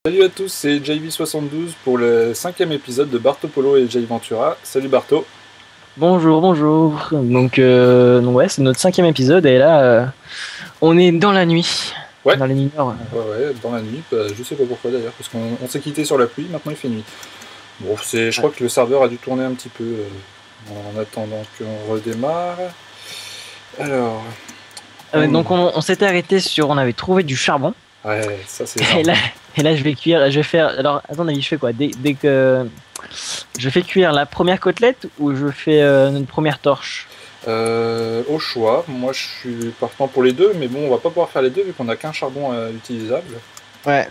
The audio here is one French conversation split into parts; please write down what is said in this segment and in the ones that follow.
Salut à tous, c'est JV72 pour le 5e épisode de Barto Polo et Jay Ventura. Salut Barto. Bonjour, bonjour. Donc ouais, c'est notre 5e épisode et là, on est dans la nuit. Ouais. Dans les mineurs. Ouais, dans la nuit, je sais pas pourquoi d'ailleurs, parce qu'on s'est quitté sur la pluie, maintenant il fait nuit. Bon, je crois que le serveur a dû tourner un petit peu en attendant qu'on redémarre. Alors... Donc on s'était arrêté sur, on avait trouvé du charbon. Ouais, ça c'est et là je vais cuire, je vais faire, alors à ton avis je fais quoi dès que je fais cuire la première côtelette ou je fais une première torche? Au choix, moi je suis partant pour les deux, mais bon, on va pas pouvoir faire les deux vu qu'on n'a qu'un charbon utilisable. Ouais.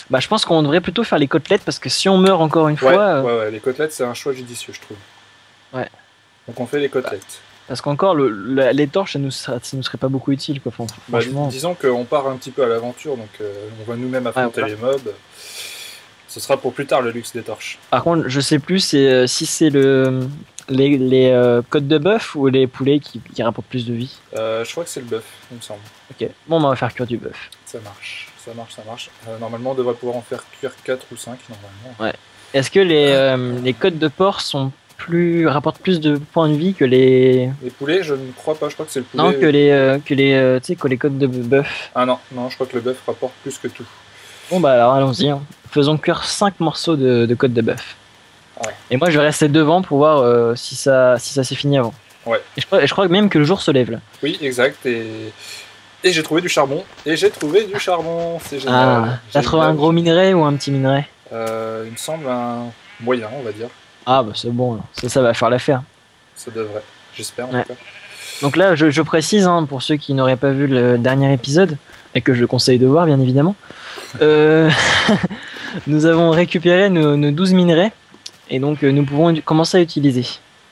Bah je pense qu'on devrait plutôt faire les côtelettes parce que si on meurt encore une fois... Ouais, les côtelettes c'est un choix judicieux je trouve. Ouais. Donc on fait les côtelettes. Parce qu'encore les torches ça nous serait pas beaucoup utile quoi. Franchement. Disons qu'on part un petit peu à l'aventure, donc on va nous-mêmes affronter les mobs. Ce sera pour plus tard le luxe des torches. Par contre, je sais plus si c'est les côtes de bœuf ou les poulets qui rapportent plus de vie. Je crois que c'est le bœuf, il me semble. Ok, bon, on va faire cuire du bœuf. Ça marche. Normalement, on devrait pouvoir en faire cuire 4 ou 5, normalement. Ouais. Est-ce que les côtes de porc rapportent plus de points de vie que les... Les poulets, je ne crois pas, je crois que c'est le poulet... Non, que les côtes de bœuf. Ah non, je crois que le bœuf rapporte plus que tout. Bon bah alors allons-y, hein. Faisons cuire 5 morceaux de côte de bœuf. Ouais. Et moi je vais rester devant pour voir si ça s'est fini avant. Ouais. Et je crois même que le jour se lève là. Oui, exact, et j'ai trouvé du charbon, c'est génial. Ah, t'as trouvé un gros minerai ou un petit minerai? Il me semble un moyen, on va dire. Ah bah c'est bon, ça va faire l'affaire. Ça devrait, j'espère en tout cas. Donc là, je précise, hein, pour ceux qui n'auraient pas vu le dernier épisode, et que je conseille de voir bien évidemment, nous avons récupéré nos 12 minerais, et donc nous pouvons commencer à utiliser.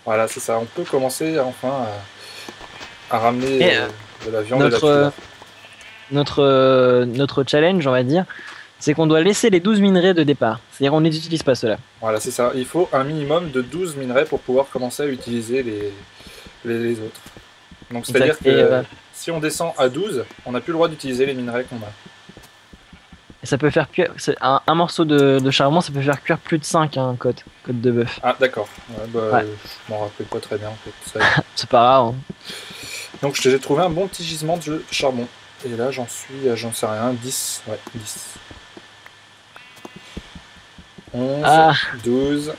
Voilà, c'est ça, on peut commencer enfin à ramener de la viande et de la cuillère. Notre challenge, on va dire, c'est qu'on doit laisser les 12 minerais de départ. C'est-à-dire on ne les utilise pas ceux-là. Voilà, c'est ça. Il faut un minimum de 12 minerais pour pouvoir commencer à utiliser les autres. Donc c'est-à-dire que si on descend à 12, on n'a plus le droit d'utiliser les minerais qu'on a. Et ça peut faire cuire... Un morceau de charbon, ça peut faire cuire plus de 5 hein, côte de bœuf. Ah d'accord. Ouais. Je m'en rappelle pas très bien en fait. C'est pas grave. Hein. Donc j'ai trouvé un bon petit gisement de charbon. Et là j'en sais rien, 10. Ouais, 10. 11, 12,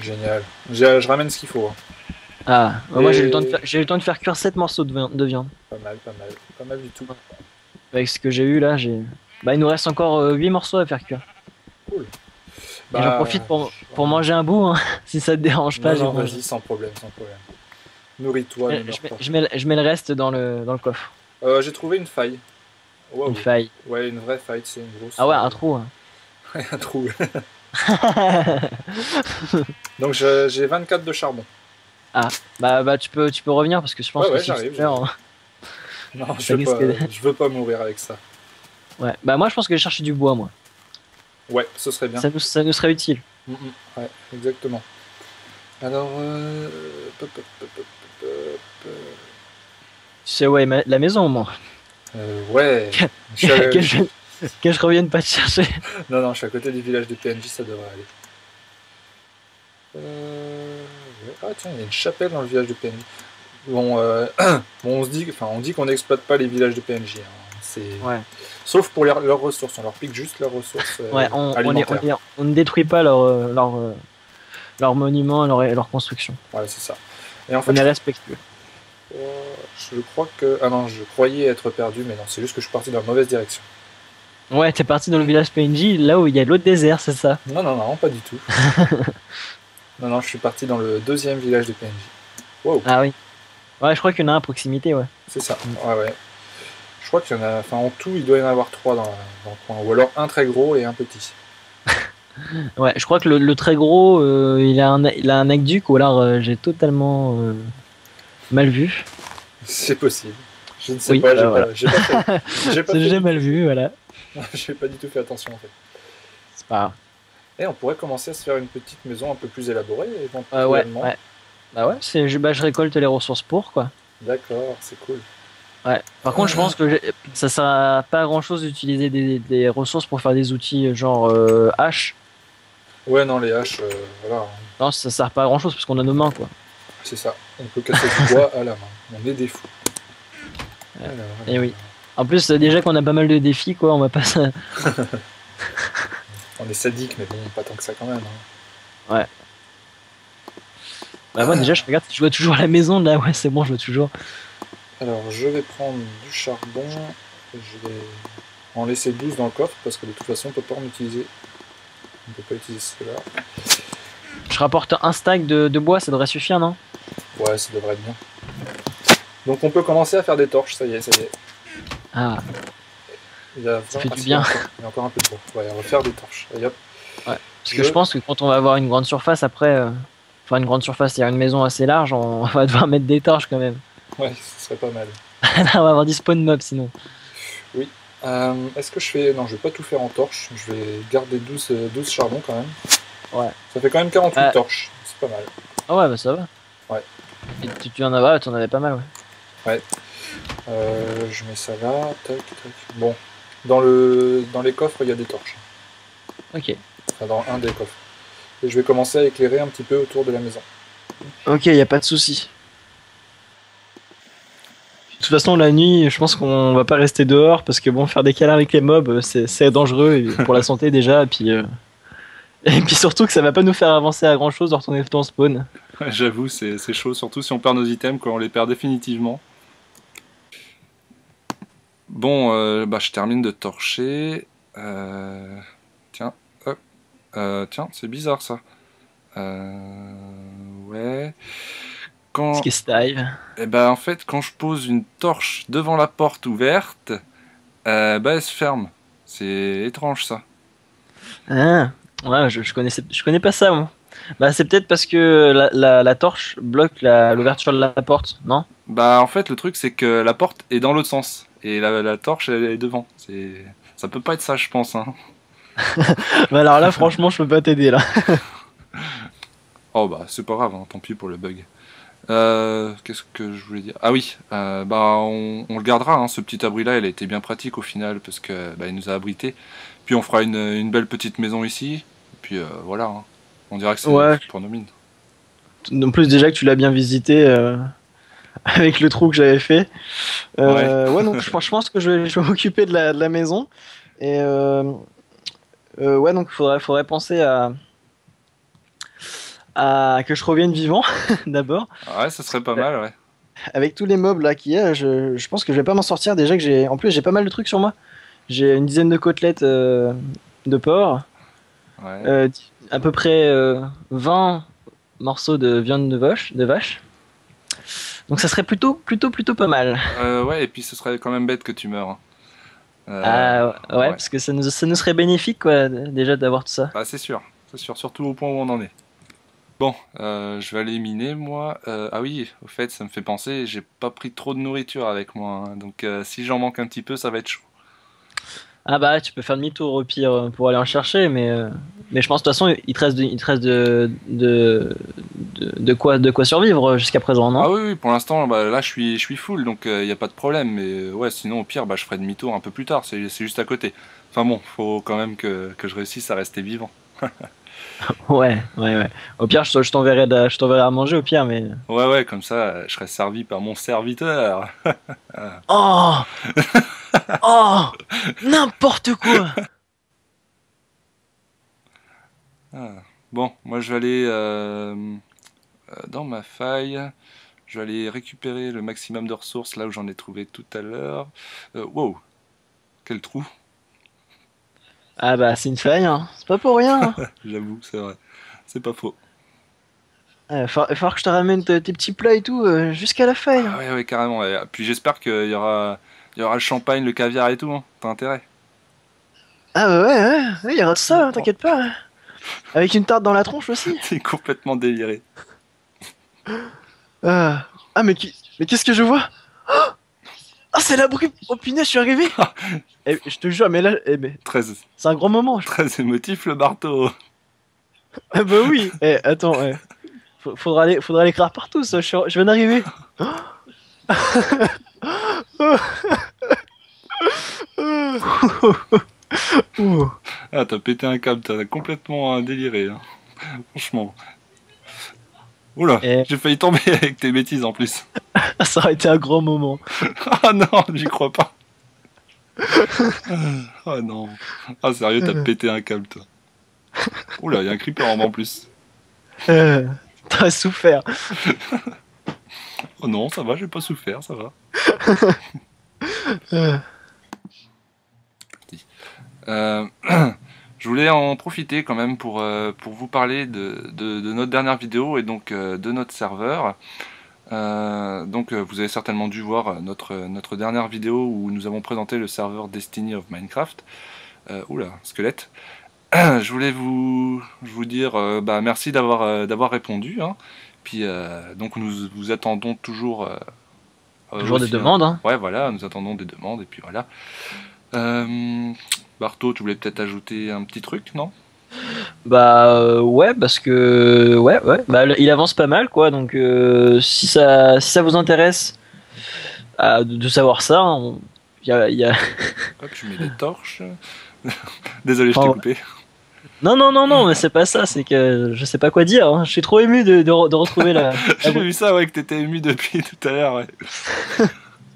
génial. Je ramène ce qu'il faut. Hein. Ah, moi j'ai eu le temps de faire cuire 7 morceaux de viande. Pas mal du tout. Avec ce que j'ai eu là, il nous reste encore 8 morceaux à faire cuire. Cool. Et j'en profite pour manger un bout, hein, si ça te dérange pas. Non, vas-y, sans problème. Nourris-toi. Je mets le reste dans le coffre. J'ai trouvé une faille. Wow. Une faille. Ouais, une vraie faille, c'est une grosse. Ah ouais, un trou. Hein. Ouais, un trou. Donc j'ai 24 de charbon. Ah, bah tu peux revenir parce que je pense que j'arrive. Hein. Non, je veux pas mourir avec ça. Ouais, bah moi je pense que j'ai cherché du bois moi. Ouais, ce serait bien. Ça nous serait utile. Ouais, exactement. Alors, tu sais, ouais, la maison au moins. Ouais. Que je revienne pas te chercher. Non, je suis à côté du village de PNJ, ça devrait aller. Ah tiens, il y a une chapelle dans le village de PNJ. Bon, on dit qu'on n'exploite pas les villages de PNJ. Hein. Ouais. Sauf pour leurs ressources, on leur pique juste leurs ressources ouais, on ne détruit pas leurs monuments et leur construction. Ouais, c'est ça. Et en fait, on est respectueux. Je crois que... Ah non, je croyais être perdu, mais non, c'est juste que je suis parti dans la mauvaise direction. Ouais, t'es parti dans le village PNJ, là où il y a l'autre désert, c'est ça? Non, pas du tout. non, je suis parti dans le 2e village de PNJ. Wow. Ah oui. Ouais, je crois qu'il y en a un à proximité, ouais. C'est ça, ouais. Je crois qu'il y en a... Enfin, en tout, il doit y en avoir 3 dans le coin. Ou alors un très gros et un petit. Ouais, je crois que le très gros, il a un aqueduc, ou alors j'ai totalement mal vu. C'est possible. Je ne sais pas, j'ai mal vu, voilà. J'ai pas du tout fait attention en fait. C'est pas grave. Et on pourrait commencer à se faire une petite maison un peu plus élaborée éventuellement. Ouais. Bah ouais, je récolte les ressources pour quoi. D'accord, c'est cool. Ouais. Par contre, je pense que ça sert à pas à grand chose d'utiliser des ressources pour faire des outils genre hache. Ouais, non, les haches, voilà, Non, ça sert pas à grand chose parce qu'on a nos mains quoi. c'est ça. On peut casser du bois à la main. On est des fous. Ouais. Alors, Et oui. En plus, déjà qu'on a pas mal de défis quoi, on va pas ça. on est sadique, mais bon, pas tant que ça quand même. Ouais. Bah moi déjà, je regarde si je vois toujours à la maison là. Ouais, c'est bon, je vois toujours. Alors, je vais prendre du charbon. Je vais en laisser 12 dans le coffre parce que de toute façon, on peut pas en utiliser. On peut pas utiliser cela. Je rapporte un stack de bois, ça devrait suffire, non? Ouais, ça devrait être bien. Donc, on peut commencer à faire des torches. Ça y est, ça y est. Ah, Il y a ça fait du si, bien. il y a encore un peu de bois. Ouais, on va faire des torches. Allez, hop. Ouais. Parce que je pense que quand on va avoir une grande surface après, enfin une grande surface, c'est-à-dire une maison assez large, on va devoir mettre des torches quand même. Ouais, ce serait pas mal. Là, on va avoir du spawn mob sinon. Oui. Est-ce que je fais... Non, je vais pas tout faire en torches. Je vais garder 12 charbons quand même. Ouais. Ça fait quand même 48 torches. C'est pas mal. Ah ouais, bah ça va. Ouais. Et tu en avais, t'en avais pas mal, ouais. Ouais. Je mets ça là. Tac, tac. Bon. Dans les coffres, il y a des torches. Ok. Enfin, dans un des coffres. Et je vais commencer à éclairer un petit peu autour de la maison. Ok, y a pas de souci. De toute façon, la nuit, je pense qu'on va pas rester dehors parce que bon, faire des câlins avec les mobs, c'est dangereux pour la santé déjà, et puis surtout que ça va pas nous faire avancer à grand chose de retourner dans spawn. J'avoue, c'est chaud, surtout si on perd nos items, quand on les perd définitivement. Bon, bah, je termine de torcher. Tiens, hop. Tiens, c'est bizarre ça. Ouais. Quand... Qu'est-ce qui t'arrive? Eh ben, en fait, quand je pose une torche devant la porte ouverte, bah, elle se ferme. C'est étrange ça. Ah, ouais, je connais pas ça, moi. Bah, c'est peut-être parce que la torche bloque l'ouverture de la porte, non? Bah, en fait, le truc, c'est que la porte est dans l'autre sens. Et la torche, elle est devant. Ça peut pas être ça, je pense. Hein. Bah, alors là, franchement, je peux pas t'aider, là. Oh, bah, c'est pas grave, hein, tant pis pour le bug. Qu'est-ce que je voulais dire? Ah oui, bah, on le gardera, hein, ce petit abri-là, il a été bien pratique au final, parce que bah, il nous a abrités. Puis on fera une belle petite maison ici. Et puis voilà, hein. On dirait que c'est Ouais. pour nos mines. En plus, déjà que tu l'as bien visité avec le trou que j'avais fait. Ouais, donc je pense que je vais m'occuper de la maison. Et ouais, donc faudrait penser à que je revienne vivant d'abord. Ouais, ça serait pas mal, ouais. Avec tous les mobs là qu'il y a, je pense que je vais pas m'en sortir. Déjà que en plus j'ai pas mal de trucs sur moi. J'ai une dizaine de côtelettes de porc, Ouais. à peu près 20 morceaux de viande de vache. Donc ça serait plutôt pas mal. Ouais, et puis ce serait quand même bête que tu meurs. Hein. Ah ouais, Ouais. parce que ça nous serait bénéfique quoi, déjà d'avoir tout ça. Bah, c'est sûr, surtout au point où on en est. Bon, je vais aller miner moi. Ah oui, au fait, ça me fait penser, j'ai pas pris trop de nourriture avec moi, hein. Donc si j'en manque un petit peu, ça va être chaud. Ah bah tu peux faire demi-tour au pire pour aller en chercher, mais je pense de toute façon il te reste de quoi survivre jusqu'à présent, non? Ah oui, oui, pour l'instant, bah, là je suis full, donc il n'y a pas de problème. Mais ouais, sinon au pire, bah, je ferai demi-tour un peu plus tard, c'est juste à côté. Enfin bon, faut quand même que je réussisse à rester vivant. Ouais. Au pire je je t'enverrai à manger au pire, mais. Ouais, ouais, comme ça, je serai servi par mon serviteur. Oh oh n'importe quoi. Ah. Bon, moi je vais aller dans ma faille. Je vais aller récupérer le maximum de ressources là où j'en ai trouvé tout à l'heure. Wow, quel trou, Ah bah c'est une faille, hein. C'est pas pour rien. Hein. j'avoue, c'est vrai. C'est pas faux. Il va falloir que je te ramène tes petits plats et tout jusqu'à la faille. Ah Hein. ouais, ouais, carrément. Ouais. Puis j'espère il y aura le champagne, le caviar et tout. Hein. T'as intérêt. Ah bah ouais, il y aura de ça, hein, t'inquiète pas. Hein. Avec une tarte dans la tronche aussi. T'es complètement déliré. Ah mais qu'est-ce que je vois? Ah c'est la brume. Oh punaise, je suis arrivé. Eh, je te jure, mais là, mais Très, c'est un grand moment. très émotif le marteau. Ah bah oui. Attends, faudra aller l'écrire partout, ça. Je viens d'arriver. Ouh. Ah, t'as pété un câble, t'as complètement déliré, hein. Franchement. Oula, Et j'ai failli tomber avec tes bêtises en plus. ça aurait été un grand moment. Ah non, j'y crois pas. Ah non. Ah sérieux, t'as pété un câble, toi. Oula, il y a un creeper en plus. T'as souffert. Oh non, ça va, j'ai pas souffert, ça va. Euh, Euh, je voulais en profiter quand même pour vous parler de notre dernière vidéo et donc de notre serveur. Vous avez certainement dû voir notre dernière vidéo où nous avons présenté le serveur Destiny of Minecraft. Oula, squelette. Je voulais vous dire merci d'avoir répondu, hein. Puis donc nous vous attendons toujours. Toujours des Aussi, hein. demandes, hein. Ouais, voilà, nous attendons des demandes et puis voilà. Barto, tu voulais peut-être ajouter un petit truc, non? Ouais, parce que bah, il avance pas mal, quoi. Donc si ça vous intéresse de savoir ça, il y a... Ah, tu mets des torches. Désolé, je t'ai Oh, coupé. non, mais c'est pas ça. C'est que je sais pas quoi dire, hein. Je suis trop ému de retrouver J'ai vu ça, ouais, que t'étais ému depuis tout à l'heure, ouais.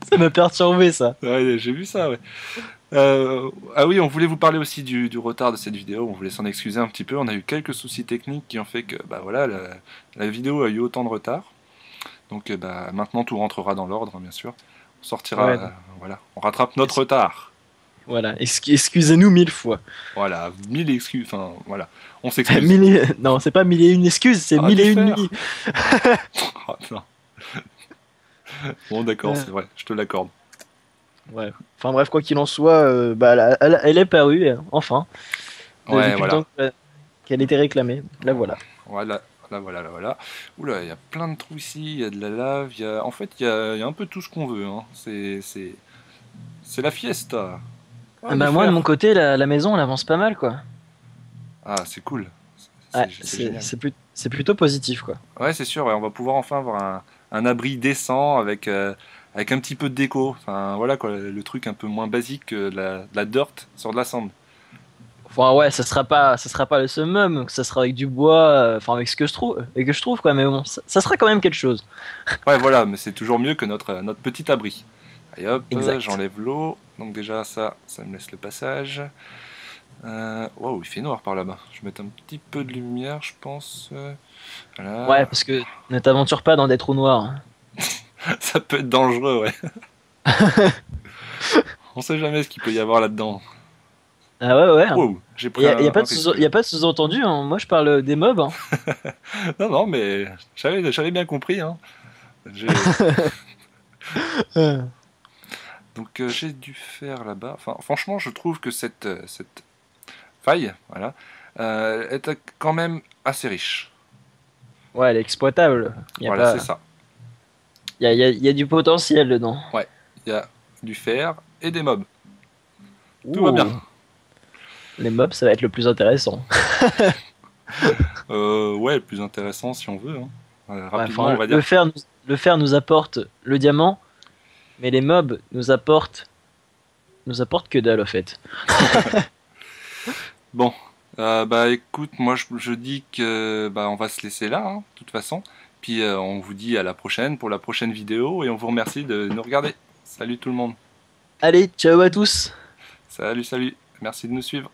Ça m'a perturbé, ça. Ouais, j'ai vu ça, ouais. Ah oui, on voulait vous parler aussi du retard de cette vidéo, on voulait s'en excuser un petit peu, on a eu quelques soucis techniques qui ont fait que bah voilà, la vidéo a eu autant de retard. Donc maintenant tout rentrera dans l'ordre, bien sûr. On sortira, Ouais. voilà, on rattrape notre retard. Voilà. Excusez-nous 1000 fois. Voilà, 1000 excuses, enfin voilà, on s'excuse. Non, c'est pas 1001 excuses, c'est Arrête 1001 de nuits. Oh, non. Bon d'accord, c'est vrai, je te l'accorde. Ouais. Enfin bref, quoi qu'il en soit, elle est parue, enfin, Ouais, depuis le voilà. temps qu'elle était réclamée. Là voilà. Voilà, voilà. Oula, il y a plein de trous ici, il y a de la lave, en fait, il y a un peu tout ce qu'on veut, hein. C'est la fiesta. Ah, du Moi de mon fer. côté, la maison elle avance pas mal, quoi. Ah, c'est cool. Ouais, C'est génial. c'est plutôt positif, quoi. Ouais, c'est sûr, ouais, on va pouvoir enfin avoir un abri décent avec un petit peu de déco. Enfin, voilà quoi, le truc un peu moins basique que de la dirt sur de la sand. Enfin ouais, ça sera pas le summum, ça sera avec du bois, enfin avec ce que je trouve, quoi. Mais bon, ça sera quand même quelque chose. Ouais, voilà, mais c'est toujours mieux que notre petit abri. Allez hop, Exact. j'enlève l'eau. Donc déjà, ça me laisse le passage. Wow, il fait noir par là-bas. Je vais mettre un petit peu de lumière, je pense. Ouais, Voilà. parce que ne t'aventure pas dans des trous noirs. Ça peut être dangereux, ouais. On sait jamais ce qu'il peut y avoir là-dedans. Ah ouais, ouais. Wow, j'ai Il pris y a pas un de risque y là. a pas de sous-entendu, hein. Moi je parle des mobs, hein. Non, non, mais j'avais bien compris, hein. J'ai- Euh, Donc j'ai dû faire là-bas. Enfin, franchement, je trouve que cette faille, voilà, est quand même assez riche. Ouais, elle est exploitable. Il y a Voilà, c'est pas, ça. il y a du potentiel dedans. Ouais, il y a du fer et des mobs. Tout va bien. Ouh, les mobs, ça va être le plus intéressant. Ouais, le plus intéressant si on veut, hein. Ouais, Rapidement, on enfin, va dire. le fer nous apporte le diamant, mais les mobs nous apportent que dalle, au fait. Bon, écoute, moi je dis que on va se laisser là, hein, de toute façon. Puis on vous dit à la prochaine pour la prochaine vidéo et on vous remercie de nous regarder. Salut tout le monde. Allez, ciao à tous! Salut, salut. Merci de nous suivre.